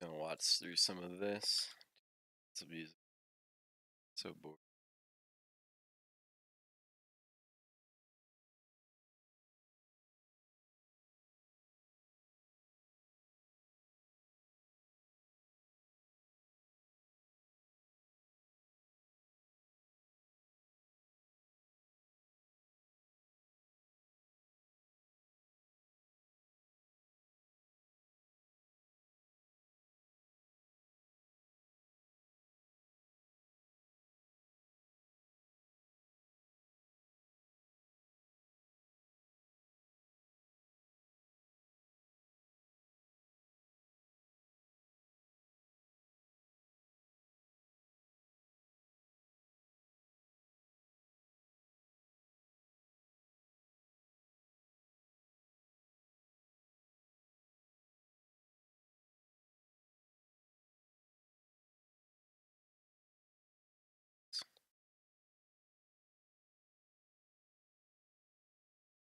Gonna watch through some of this. This will be so bored.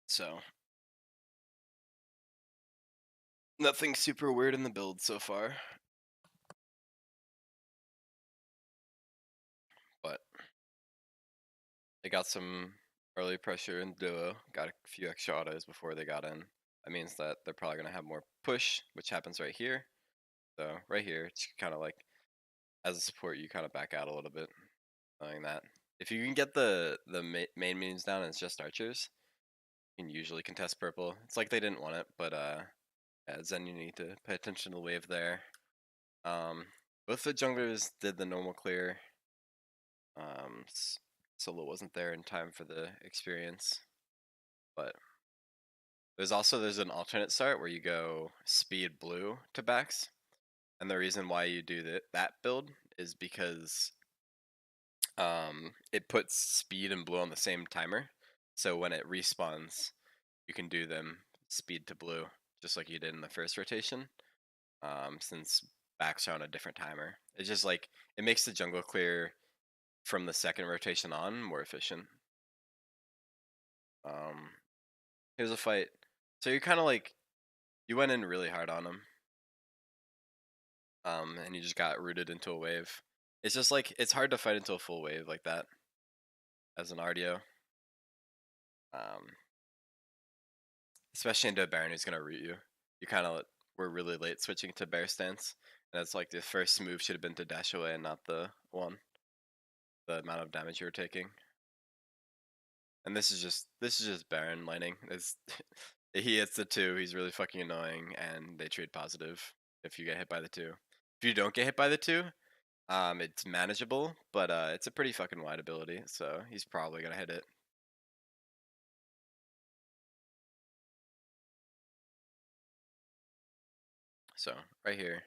So nothing super weird in the build so far, but they got some early pressure in duo. Got a few extra autos before they got in. That means that they're probably gonna have more push, which happens right here. So right here, it's kind of like as a support, you kind of back out a little bit, knowing that if you can get the main minions down and it's just archers, you can usually contest purple. It's like they didn't want it, but yeah, then you need to pay attention to the wave there. Both the junglers did the normal clear. Solo wasn't there in time for the experience, but there's an alternate start where you go speed blue to backs, and the reason why you do that build is because it puts speed and blue on the same timer, so when it respawns, you can do them speed to blue just like you did in the first rotation. Since backs are on a different timer, it's just like it makes the jungle clear from the second rotation on more efficient. Here's a fight. So you're kind of like you went in really hard on him, and you just got rooted into a wave. It's just like it's hard to fight into a full wave like that as an RDO, um, especially into a Baron who's gonna root you. You kind of were really late switching to bear stance, and it's like the first move should have been to dash away and not the one. The amount of damage you were taking. And this is just Baron laning. It's he hits the 2, he's really fucking annoying, and they trade positive if you get hit by the 2. If you don't get hit by the 2, it's manageable, but it's a pretty fucking wide ability, so he's probably gonna hit it. So right here,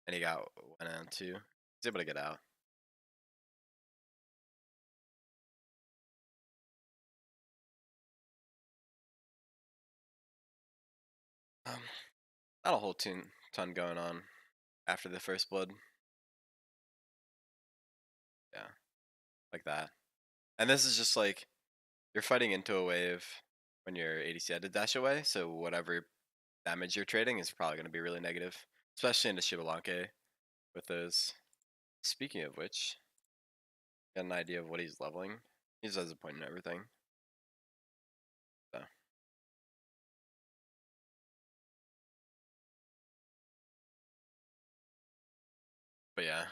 and he got 1 and 2. He's able to get out. Not a whole ton going on after the first blood. Yeah, like that. And this is just like you're fighting into a wave when your ADC had to dash away, so whatever damage you're trading is probably going to be really negative, especially into Shibalanke with those. Speaking of which, got an idea of what he's leveling. He just has a point in everything. So. But yeah.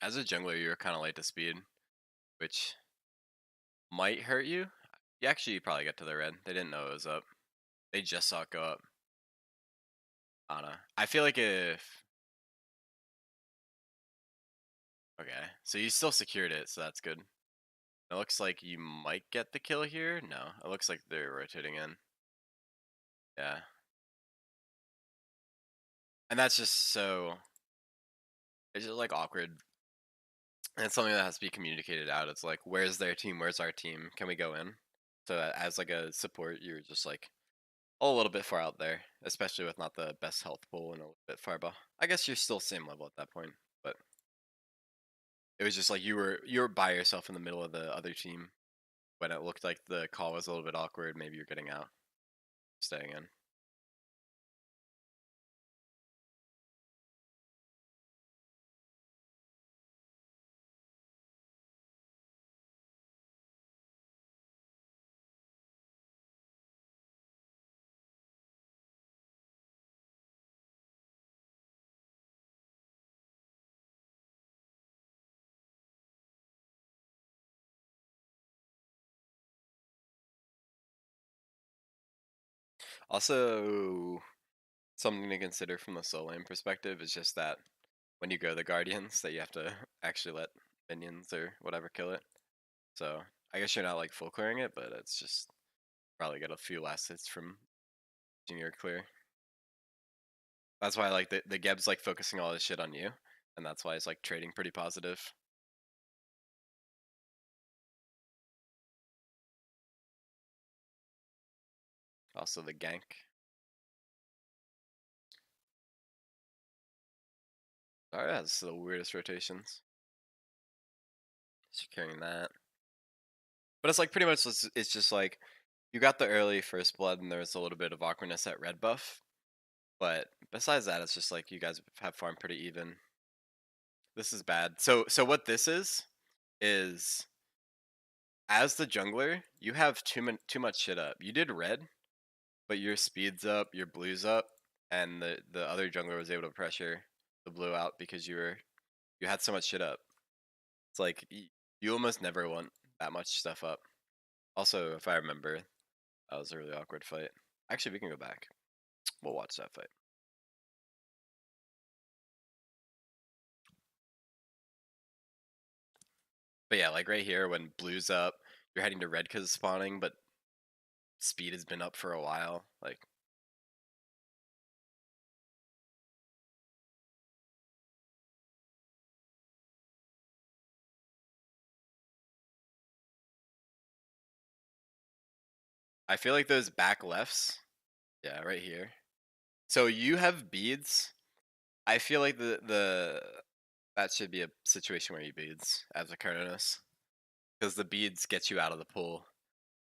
As a jungler, you're kind of late to speed, which might hurt you. You actually probably get to the red. They didn't know it was up. They just saw it go up. I don't know. I feel like if... Okay, so you still secured it, so that's good. It looks like you might get the kill here. No, it looks like they're rotating in. Yeah. And that's just so... It's just like awkward. And it's something that has to be communicated out. It's like, where's their team? Where's our team? Can we go in? So as like a support, you're just like a little bit far out there, especially with not the best health pool and a little bit far behind. I guess you're still same level at that point, but it was just like you were by yourself in the middle of the other team when it looked like the call was a little bit awkward. Maybe you're getting out, staying in. Also, something to consider from the solo lane perspective is just that when you go the Guardians, that you have to actually let minions or whatever kill it. So I guess you're not like full clearing it, but it's just probably get a few last hits from your clear. That's why like the Geb's like focusing all this shit on you, and that's why it's like trading pretty positive. Also the gank. Alright, that's the weirdest rotations. So you're carrying that. But it's like pretty much it's just like you got the early first blood and there's a little bit of awkwardness at red buff. But besides that, it's just like you guys have farmed pretty even. This is bad. So what this is as the jungler, you have too much shit up. You did red, but your speed's up, your blue's up, and the other jungler was able to pressure the blue out because you had so much shit up. It's like you almost never want that much stuff up. Also, if I remember, that was a really awkward fight. Actually, we can go back. We'll watch that fight. But yeah, like right here when blue's up, you're heading to red because it's spawning, but speed has been up for a while. Like I feel like those back lefts, yeah, right here. So you have beads. I feel like the that should be a situation where you beads as a Cardinus, because the beads get you out of the pool,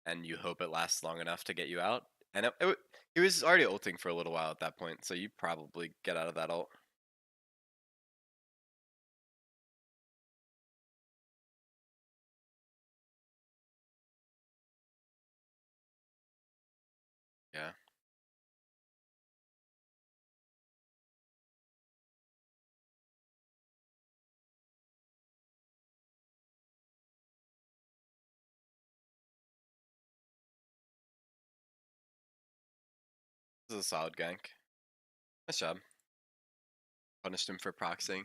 and you hope it lasts long enough to get you out. And he was already ulting for a little while at that point, so you probably get out of that ult. Yeah. This is a solid gank. Nice job. Punished him for proxying.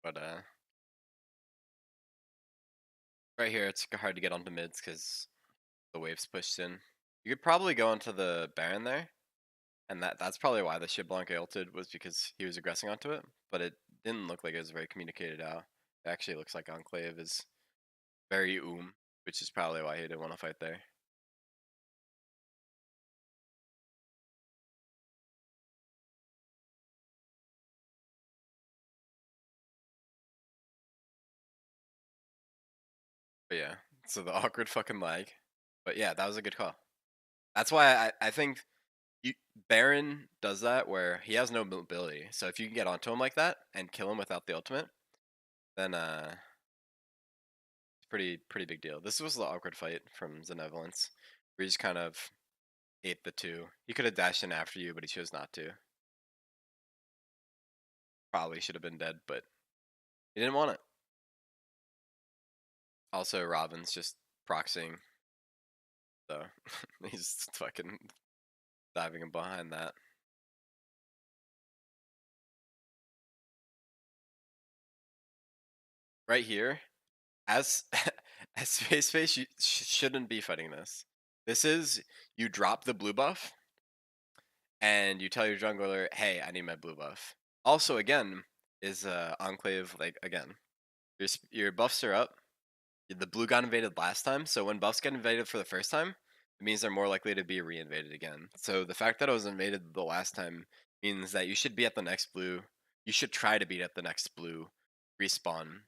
But right here it's hard to get onto mids because the wave's pushed in. You could probably go onto the Baron there, and that's probably why the Shiblanca ulted, was because he was aggressing onto it, but it didn't look like it was very communicated out. It actually looks like Enclave is very which is probably why he didn't want to fight there. But yeah, so the awkward fucking lag. But yeah, that was a good call. That's why I think Baron does that where he has no mobility. So if you can get onto him like that and kill him without the ultimate, then it's pretty big deal. This was the awkward fight from Benevolence, where he just kind of ate the two. He could have dashed in after you, but he chose not to. Probably should have been dead, but he didn't want it. Also, Robin's just proxying, so he's fucking diving him behind that. Right here, as as Space, you shouldn't be fighting this. This is you drop the blue buff and you tell your jungler, "Hey, I need my blue buff." Also, again, is Enclave like again? Your buffs are up. the blue got invaded last time, so when buffs get invaded for the first time, it means they're more likely to be reinvaded again. So the fact that it was invaded the last time means that you should be at the next blue. You should try to beat at the next blue respawn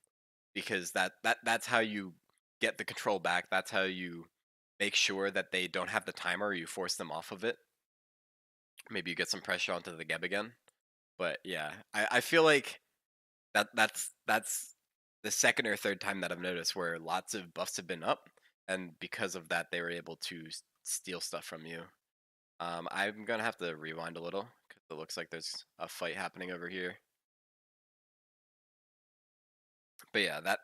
because that's how you get the control back. That's how you make sure that they don't have the timer or you force them off of it. Maybe you get some pressure onto the Geb again. But yeah, I feel like that's the second or third time that I've noticed where lots of buffs have been up, and because of that, they were able to steal stuff from you. I'm gonna have to rewind a little because it looks like there's a fight happening over here. But yeah, that,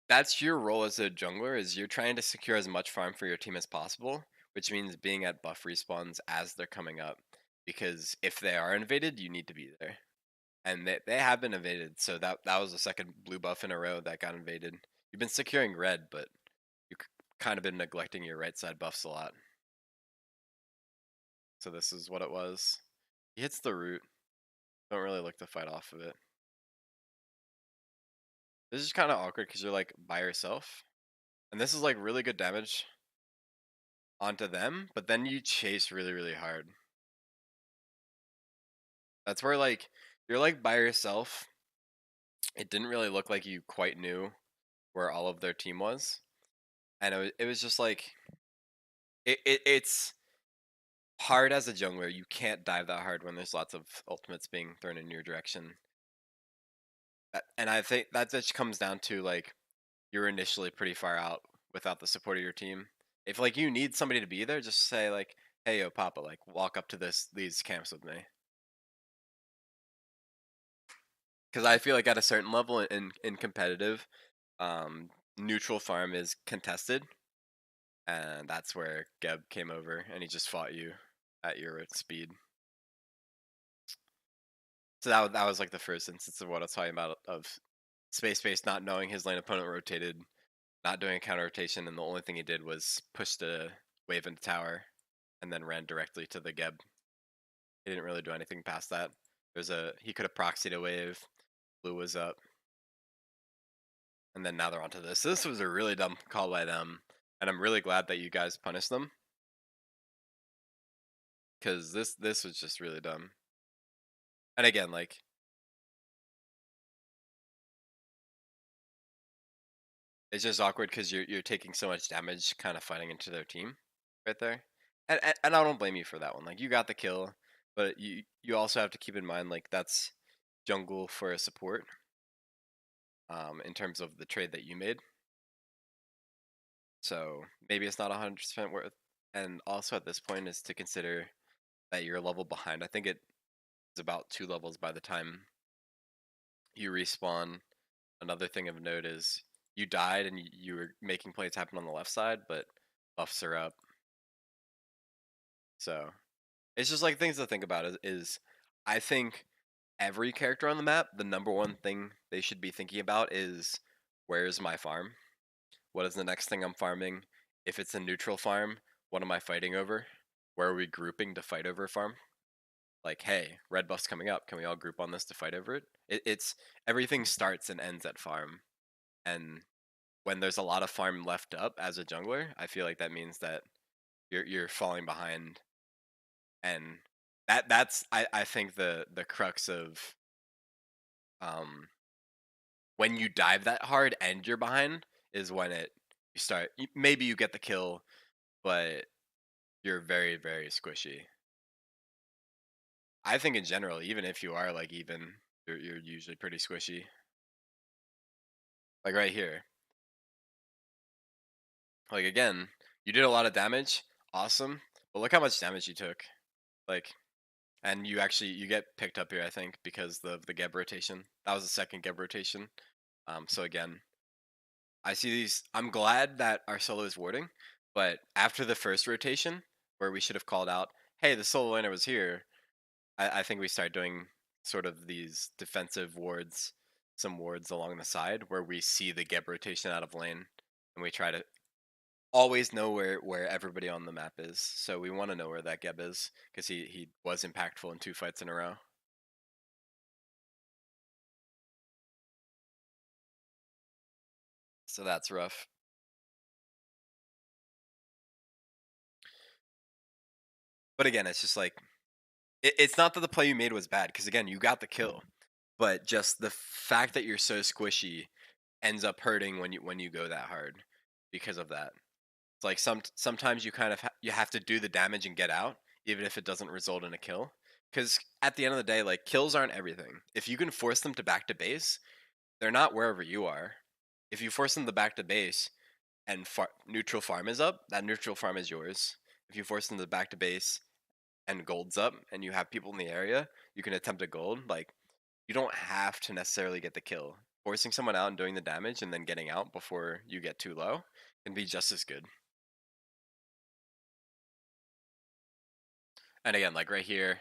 that's your role as a jungler is you're trying to secure as much farm for your team as possible, which means being at buff respawns as they're coming up. Because if they are invaded, you need to be there. And they have been invaded. So that was the second blue buff in a row that got invaded. You've been securing red, but you've kind of been neglecting your right side buffs a lot. So this is what it was. He hits the root. Don't really look to fight off of it. This is kind of awkward because you're like by yourself. And this is like really good damage onto them, but then you chase really, really hard. That's where like you're like by yourself. It didn't really look like you quite knew where all of their team was. And it was just like it's hard as a jungler. You can't dive that hard when there's lots of ultimates being thrown in your direction. And I think that just comes down to like you're initially pretty far out without the support of your team. If like you need somebody to be there, just say like, "Hey, yo, Papa, like walk up to these camps with me." Because I feel like at a certain level in competitive, um, neutral farm is contested, and that's where Geb came over and he just fought you at your speed. So that was like the first instance of what I was talking about of space not knowing his lane opponent rotated, not doing a counter rotation, and the only thing he did was push the wave into tower, and then ran directly to the Geb. He didn't really do anything past that. He could have proxied a wave, blue was up, and then now they're onto this. This was a really dumb call by them, and I'm really glad that you guys punished them because this was just really dumb. And again, like it's just awkward because you're taking so much damage, kind of fighting into their team, right there. And I don't blame you for that one. Like you got the kill, but you also have to keep in mind like that's jungle for a support. In terms of the trade that you made, so maybe it's not 100% worth. And also at this point is to consider that you're a level behind. I think it is about 2 levels by the time you respawn. Another thing of note is you died and you were making plays happen on the left side, but buffs are up. So it's just like things to think about is I think every character on the map, the number one thing they should be thinking about is where's my farm? What is the next thing I'm farming? If it's a neutral farm, what am I fighting over? Where are we grouping to fight over farm? Like, hey, red buff's coming up. Can we all group on this to fight over it? It's everything starts and ends at farm. And when there's a lot of farm left up as a jungler, I feel like that means that you're falling behind. And that's I think the crux of um when you dive that hard and you're behind is when you start maybe you get the kill, but you're very, very squishy. I think in general, even if you are like even, you're usually pretty squishy. Like right here. Like again, you did a lot of damage, awesome. But look how much damage you took. Like, and you get picked up here, I think, because of the Geb rotation. That was the second Geb rotation. So again, I see these. I'm glad that our solo is warding, but after the first rotation, where we should have called out, "Hey, the solo laner was here," I think we start doing sort of these defensive wards, some wards along the side where we see the Geb rotation out of lane, and we try to always know where everybody on the map is. So we want to know where that Geb is because he was impactful in 2 fights in a row. So that's rough. But again, it's just like it's not that the play you made was bad because again, you got the kill, but just the fact that you're so squishy ends up hurting when you go that hard because of that. It's like sometimes you kind of you have to do the damage and get out, even if it doesn't result in a kill. Because at the end of the day, like kills aren't everything. If you can force them to back to base, they're not wherever you are. If you force them to back to base and neutral farm is up, that neutral farm is yours. If you force them to back to base and gold's up, and you have people in the area, you can attempt a gold. Like you don't have to necessarily get the kill. Forcing someone out and doing the damage and then getting out before you get too low can be just as good. And again, like right here,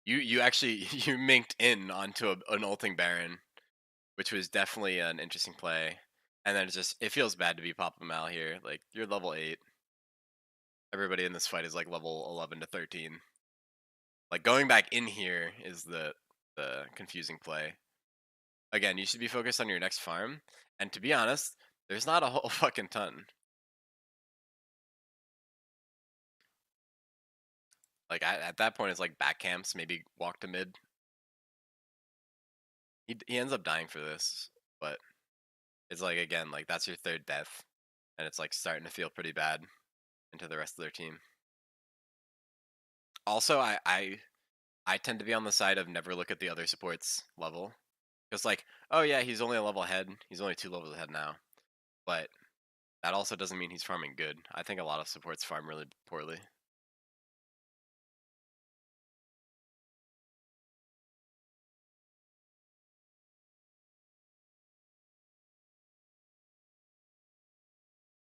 you actually you minked in onto an ulting Baron, which was definitely an interesting play. And then it feels bad to be popping them out here. Like you're level 8. Everybody in this fight is like level 11 to 13. Like going back in here is the confusing play. Again, you should be focused on your next farm. And to be honest, there's not a whole fucking ton. Like at that point, it's like back camps, maybe walk to mid. He ends up dying for this, but it's like again, like that's your third death, and it's like starting to feel pretty bad into the rest of their team. Also, I tend to be on the side of never look at the other support's level, because like, oh yeah, he's only a level ahead. He's only 2 levels ahead now, but that also doesn't mean he's farming good. I think a lot of supports farm really poorly.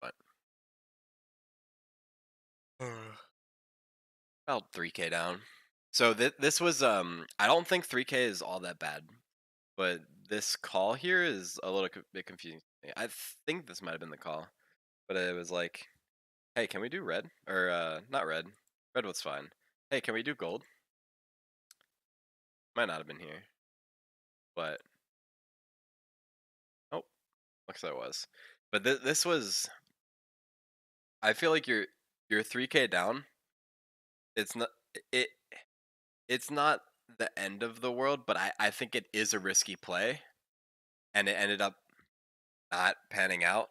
But about 3K down. So this was I don't think 3K is all that bad, but this call here is a little bit confusing to me. I think this might have been the call, but it was like, hey, can we do red or not red? Red was fine. Hey, can we do gold? Might not have been here, but oh, looks like it was. But this was. I feel like you're 3K down. It's not it. It's not the end of the world, but I think it is a risky play, and it ended up not panning out.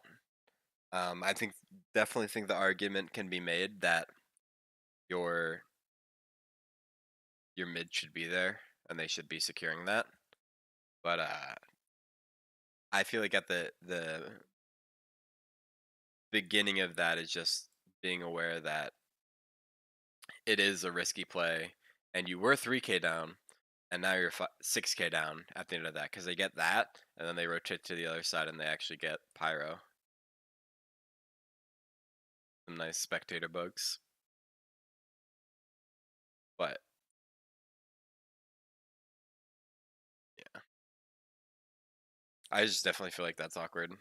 I think definitely think the argument can be made that your your mid should be there and they should be securing that. But I feel like at the beginning of that is just being aware that it is a risky play, and you were 3K down, and now you're 6K down at the end of that because they get that, and then they rotate to the other side and they actually get pyro. Some nice spectator bugs, but yeah, I just definitely feel like that's awkward.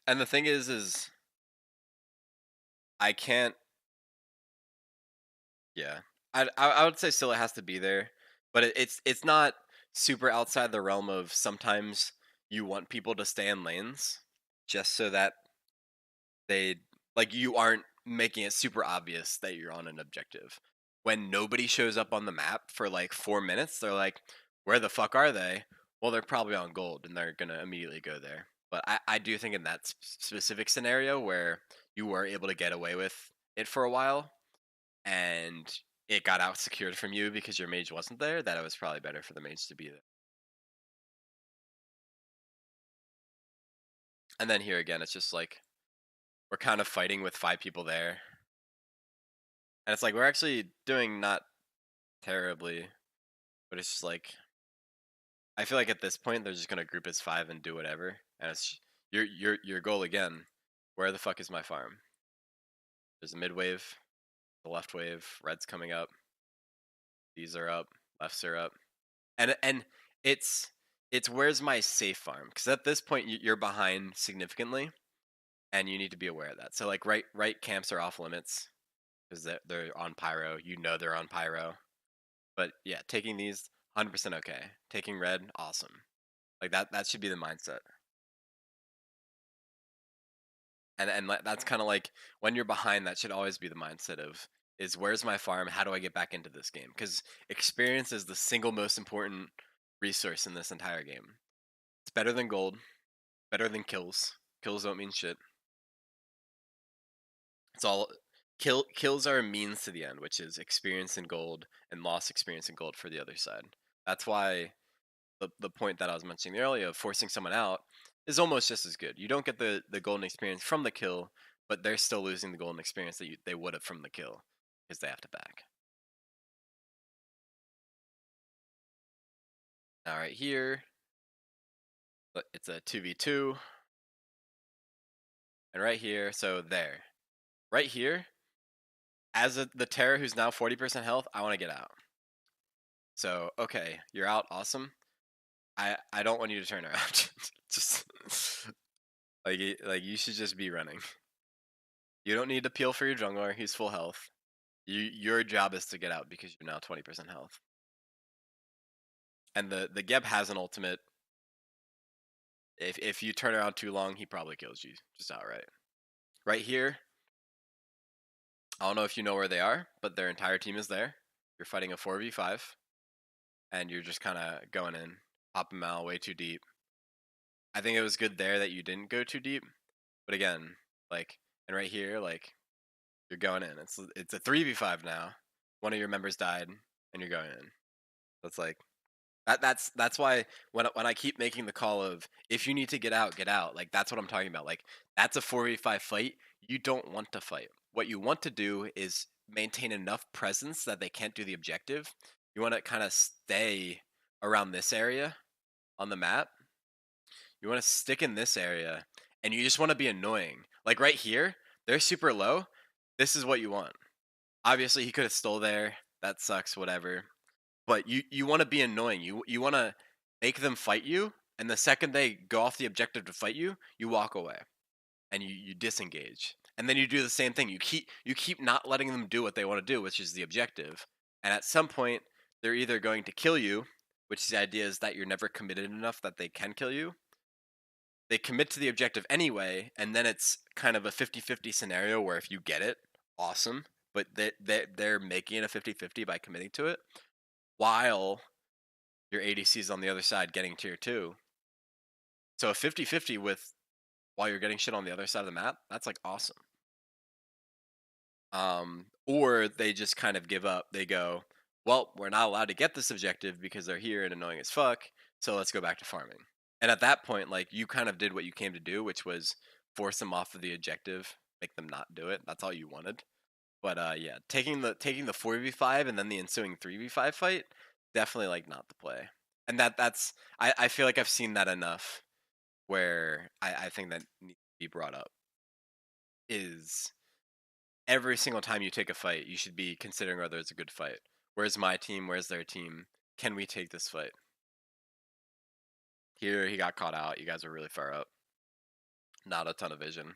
And the thing is I can't. Yeah, I would say still it has to be there, but it's not super outside the realm of sometimes you want people to stay in lanes just so that they like you aren't making it super obvious that you're on an objective. When nobody shows up on the map for like 4 minutes, they're like, "Where the fuck are they?" Well, they're probably on gold, and they're gonna immediately go there. But I do think in that specific scenario where you were able to get away with it for a while, and it got out secured from you because your mage wasn't there, that it was probably better for the mage to be there. And then here again, it's just like we're kind of fighting with 5 people there, and it's like we're actually doing not terribly, but it's just like I feel like at this point they're just gonna group as 5 and do whatever, and it's your goal again. Where the fuck is my farm? There's a mid wave, the left wave, red's coming up, these are up, lefts are up, and it's it's where's my safe farm? Because at this point you're behind significantly, and you need to be aware of that. So like right camps are off limits because they're on pyro. You know they're on pyro, but yeah, taking these 100% okay. Taking red, awesome. Like that should be the mindset. And that's kind of like when you're behind, that should always be the mindset of is where's my farm? How do I get back into this game? Because experience is the single most important resource in this entire game. It's better than gold, better than kills. Kills don't mean shit. It's all kills are a means to the end, which is experience in gold and lost experience in gold for the other side. That's why the point that I was mentioning earlier of forcing someone out is almost just as good. You don't get the golden experience from the kill, but they're still losing the golden experience that they would have from the kill because they have to back. Now right here, it's a 2v2, and right here, so there, right here, as the Terra who's now 40% health, I want to get out. So okay, you're out, awesome. I don't want you to turn around. Just like you should just be running. You don't need to peel for your jungler. He's full health. Your job is to get out because you're now 20% health. And the Geb has an ultimate. If you turn around too long, he probably kills you just outright. Right here, I don't know if you know where they are, but their entire team is there. You're fighting a 4v5, and you're just kind of going in, pop them out way too deep. I think it was good there that you didn't go too deep, but again, like, and right here, like, you're going in. It's a 3v5 now. One of your members died, and you're going in. That's like that's why when I keep making the call of if you need to get out, get out. Like that's what I'm talking about. Like that's a 4v5 fight. You don't want to fight. What you want to do is maintain enough presence that they can't do the objective. You want to kind of stay around this area on the map. You want to stick in this area, and you just want to be annoying. Like right here, they're super low. This is what you want. Obviously, he could have stole there. That sucks. Whatever. But you want to be annoying. You want to make them fight you, and the second they go off the objective to fight you, you walk away and you disengage. And then you do the same thing. You keep not letting them do what they want to do, which is the objective. And at some point, they're either going to kill you, which the idea is that you're never committed enough that they can kill you. They commit to the objective anyway, and then it's kind of a 50-50 scenario where if you get it, awesome. But they're making it a 50-50 by committing to it, while your ADC is on the other side getting tier 2. So a 50-50 with while you're getting shit on the other side of the map, that's like awesome. Or they just kind of give up. They go, well, we're not allowed to get this objective because they're here and annoying as fuck, so let's go back to farming. And at that point, like you kind of did what you came to do, which was force them off of the objective, make them not do it. That's all you wanted. But yeah, taking the 4v5 and then the ensuing 3v5 fight, definitely like not the play. And that's I feel like I've seen that enough where I think that needs to be brought up is every single time you take a fight, you should be considering whether it's a good fight. Where's my team? Where's their team? Can we take this fight? Here he got caught out. You guys are really far up. Not a ton of vision.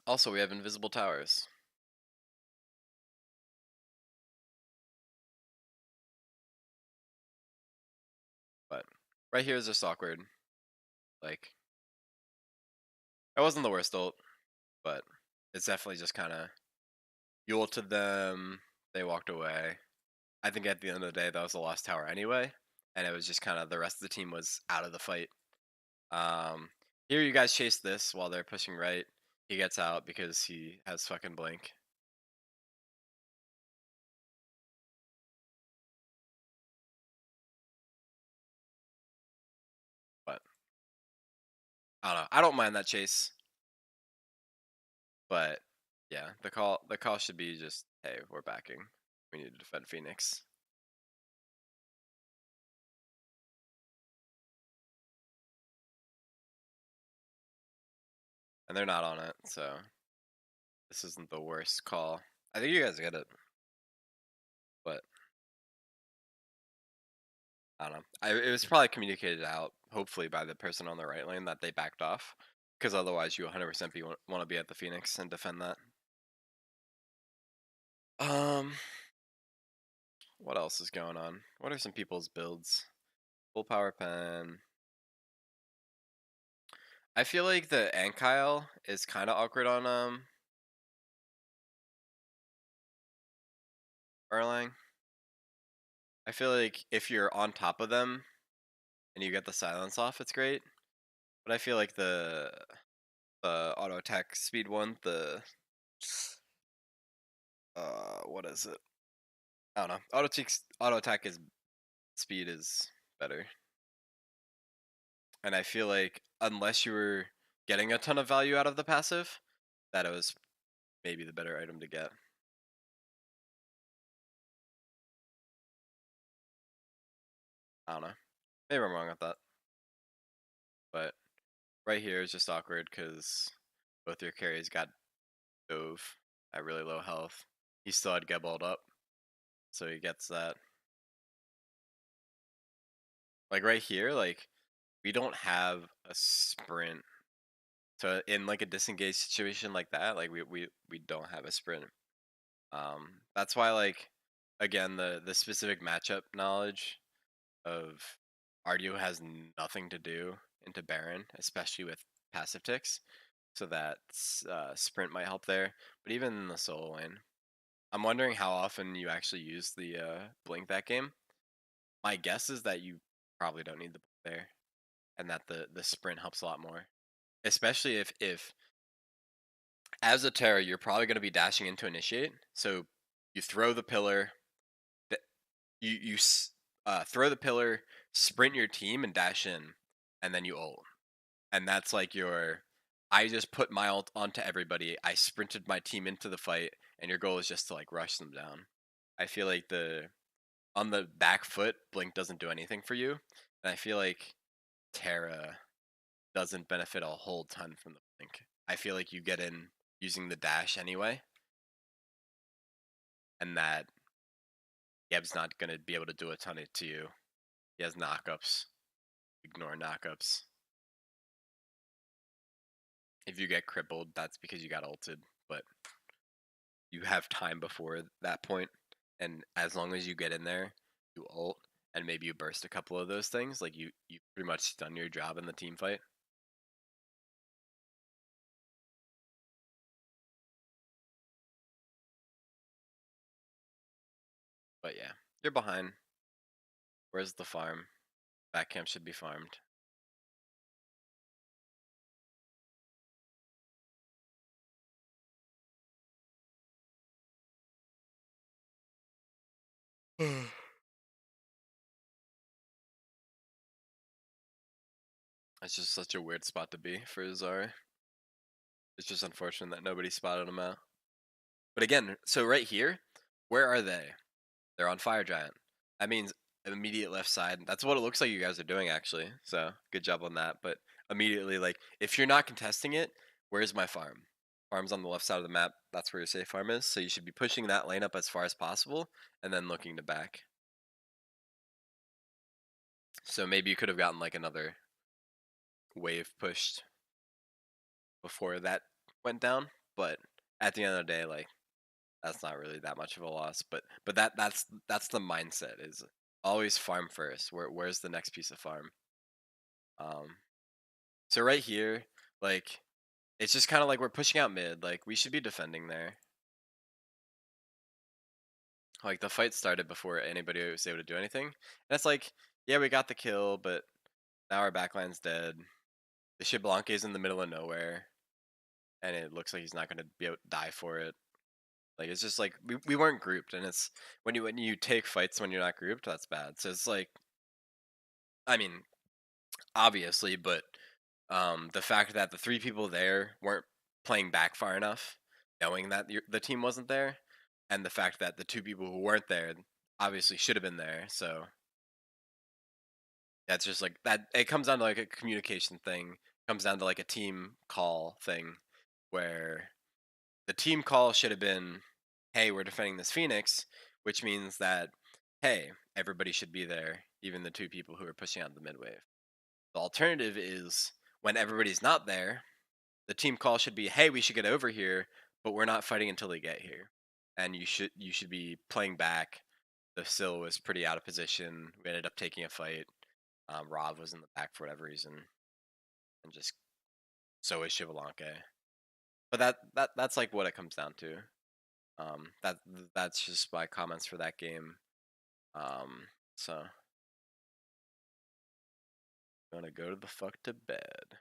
Also, we have invisible towers. But right here is just awkward. Like, it wasn't the worst ult, but it's definitely just kind of you ulted them. They walked away. I think at the end of the day, that was a lost tower anyway, and it was just kind of the rest of the team was out of the fight. Here you guys chase this while they're pushing right. He gets out because he has fucking blink. But I don't know. I don't mind that chase. But yeah, the call should be just, hey, we're backing. We need to defend Phoenix. And they're not on it, so this isn't the worst call. I think you guys get it. But I don't know. It was probably communicated out, hopefully, by the person on the right lane that they backed off. Because otherwise, you 100% want to be at the Phoenix and defend that. Um, what else is going on? What are some people's builds? Full power pen. I feel like the Ankyle is kind of awkward on Erlang. I feel like if you're on top of them and you get the silence off, it's great. But I feel like the auto attack speed one, the what is it? I don't know. Auto attack is speed is better. And I feel like unless you were getting a ton of value out of the passive, that it was maybe the better item to get. I don't know. Maybe I'm wrong with that. But right here is just awkward because both your carries got dove at really low health. He still had Geballed up, so he gets that. Like right here, like we don't have a sprint. So in like a disengaged situation like that, like we don't have a sprint. That's why like again the specific matchup knowledge of Ardu has nothing to do into Baron, especially with passive ticks. So that sprint might help there. But even in the solo lane, I'm wondering how often you actually use the blink that game. My guess is that you probably don't need the blink there, and that the sprint helps a lot more. Especially if as a Terra, you're probably going to be dashing into initiate. So you throw the pillar, you throw the pillar, sprint your team, and dash in, and then you ult. And that's like your. I just put my ult onto everybody. I sprinted my team into the fight, and your goal is just to like rush them down. I feel like the on the back foot, blink doesn't do anything for you, and I feel like Terra doesn't benefit a whole ton from the blink. I feel like you get in using the dash anyway, and that Geb's not gonna be able to do a ton to you. He has knockups. Ignore knockups. If you get crippled, that's because you got ulted, but you have time before that point, and as long as you get in there, you ult, and maybe you burst a couple of those things, like you pretty much done your job in the team fight. But yeah, you're behind. Where's the farm? Back camp should be farmed. It's just such a weird spot to be for Zari. It's just unfortunate that nobody spotted him out. But again, so right here, where are they? They're on Fire Giant. That means immediate left side. That's what it looks like you guys are doing, actually. So good job on that. But immediately, like, if you're not contesting it, where's my farm? Farm's on the left side of the map. That's where your safe farm is. So you should be pushing that lane up as far as possible and then looking to back. So maybe you could have gotten like another wave pushed before that went down. But at the end of the day, like, that's not really that much of a loss. But that's the mindset, is always farm first. Where's the next piece of farm? Um, so right here, like, it's just kind of like we're pushing out mid. Like, we should be defending there. Like, the fight started before anybody was able to do anything. And it's like, yeah, we got the kill, but now our backline's dead. The Xbalanque's in the middle of nowhere, and it looks like he's not going to be able to die for it. Like, it's just like we weren't grouped, and it's when you take fights when you're not grouped, that's bad. So it's like, I mean, obviously, but the fact that the three people there weren't playing back far enough, knowing that the team wasn't there, and the fact that the two people who weren't there obviously should have been there. So that's just like that. It comes down to like a communication thing. It comes down to like a team call thing, where the team call should have been, "Hey, we're defending this Phoenix," which means that, hey, everybody should be there, even the two people who are pushing out the mid wave. The alternative is when everybody's not there, the team call should be, hey, we should get over here, but we're not fighting until they get here. and you should be playing back. The Sill was pretty out of position. We ended up taking a fight. Rov was in the back for whatever reason, and just so is Shivalanke. But that's like what it comes down to. That that's just my comments for that game. So I'm gonna go to the fuck to bed.